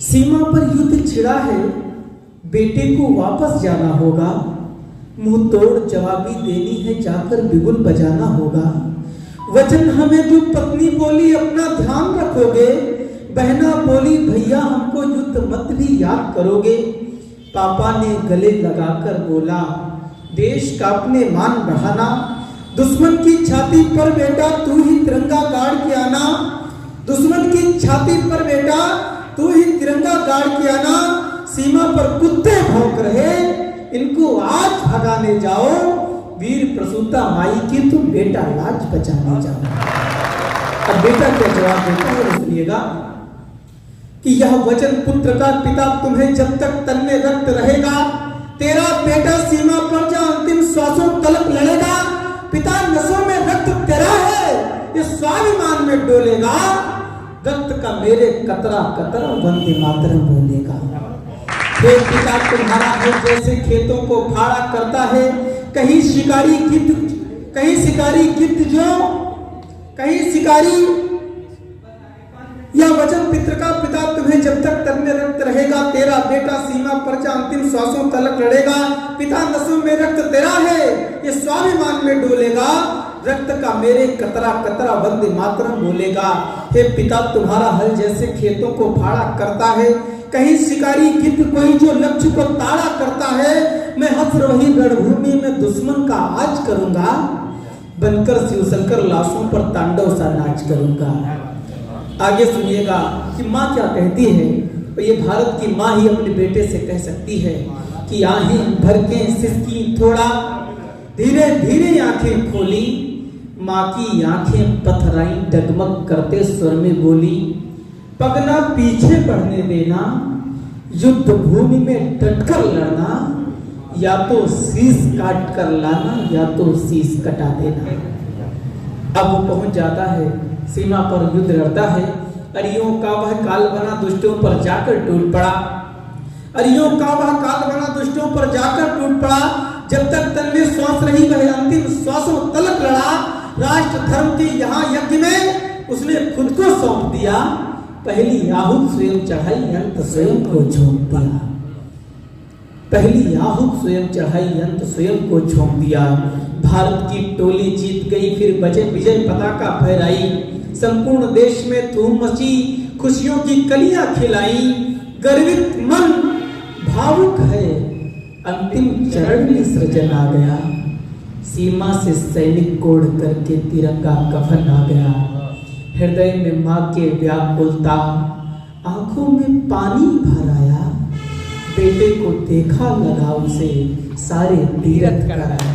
सीमा पर युद्ध छिड़ा है, बेटे को वापस जाना होगा। मुंह तोड़ जवाबी देनी है, जाकर बिगुल बजाना होगा। वचन हमें जो पत्नी बोली अपना ध्यान रखोगे। बहना बोली भैया हमको युद्ध मत भी याद करोगे। पापा ने गले लगाकर बोला देश का अपने मान बढ़ाना। दुश्मन की छाती पर बेटा तू ही तिरंगा गाड़ के आना। दुश्मन की छाती पर बेटा तू ही तिरंगा गाड़ के आना। सीमा पर कुत्ते भौंक रहे, इनको आज भगाने जाओ। वीर प्रसूता माई की तुम बेटा लाज बचाने जाओ। अब बेटा क्या जवाब देता है सुनिएगा कि यह वचन पुत्र का पिता तुम्हें जब तक तन में रक्त रहेगा। तेरा बेटा सीमा पर जा अंतिम श्वासों तलक लड़ेगा। पिता नसों में रक्त तेरा है, इस स्वाभिमान में डोलेगा। रक्त का मेरे कतरा कतरा वंदे मातरम बोलेगा। हे पिता तुम्हारा है जैसे खेतों को फाड़ा करता है। कहीं शिकारी गिद्ध कहीं शिकारी यह वचन पित्र का पिता तुम्हें जब तक तन में रक्त रहेगा। तेरा बेटा सीमा पर जा अंतिम श्वासों तलक लड़ेगा। पिता नसों में रक्त तेरा है, ये स्वाभिमान में डोलेगा। रक्त का मेरे कतरा कतरा वंदे मातरम बोलेगा। हे पिता तुम्हारा हल जैसे खेतों को फाड़ा करता है। कहीं शिकारी गिद्ध कोई जो लक्ष्य को ताड़ा करता है। मैं हसर वही रणभूमि में दुश्मन का आज करूंगा। बनकर शिवशंकर लाशों पर तांडव सा नाच करूंगा। आगे सुनिएगा कि माँ क्या कहती है। और ये भारत की माँ ही अपने बेटे से कह सकती है कि आहें भर के सिसकी थोड़ा, धीरे धीरे आंखें खोली। माँ की आंखें पथराई डगमग करते स्वर में बोली पगना पीछे बढ़ने देना। युद्ध भूमि में डटकर लड़ना, या तो शीश काट कर लाना या तो शीश कटा देना। अब वो पहुंच जाता है, सीमा पर युद्ध लड़ता है। अरियों का वह काल बना दुष्टों पर जाकर टूट पड़ा। अरियों का वह काल बना दुष्टों पर जाकर टूट पड़ा। जब तक तन में श्वास रही वह अंतिम श्वासों तलक लड़ा। राष्ट्र धर्म के यहाँ यज्ञ में उसने खुद को सौंप दिया। पहली आहुत स्वयं चढ़ाई, अंत स्वयं को झोंक दिया। पहली आहुत स्वयं चढ़ाई, अंत स्वयं को झोंक दिया। भारत की टोली जीत गई, फिर बचे विजय पताका फहराई। संपूर्ण देश में धूम मची, खुशियों की कलियां खिलाई। गर्वित मन भावुक है, अंतिम चरण में सृजन आ गया। सीमा से सैनिक कोड़ करके तिरंगा कफन आ गया। हृदय में माँ के व्याकुलता, आंखों में पानी भर आया। बेटे को देखा लगा उसे, सारे तीरथ कराया।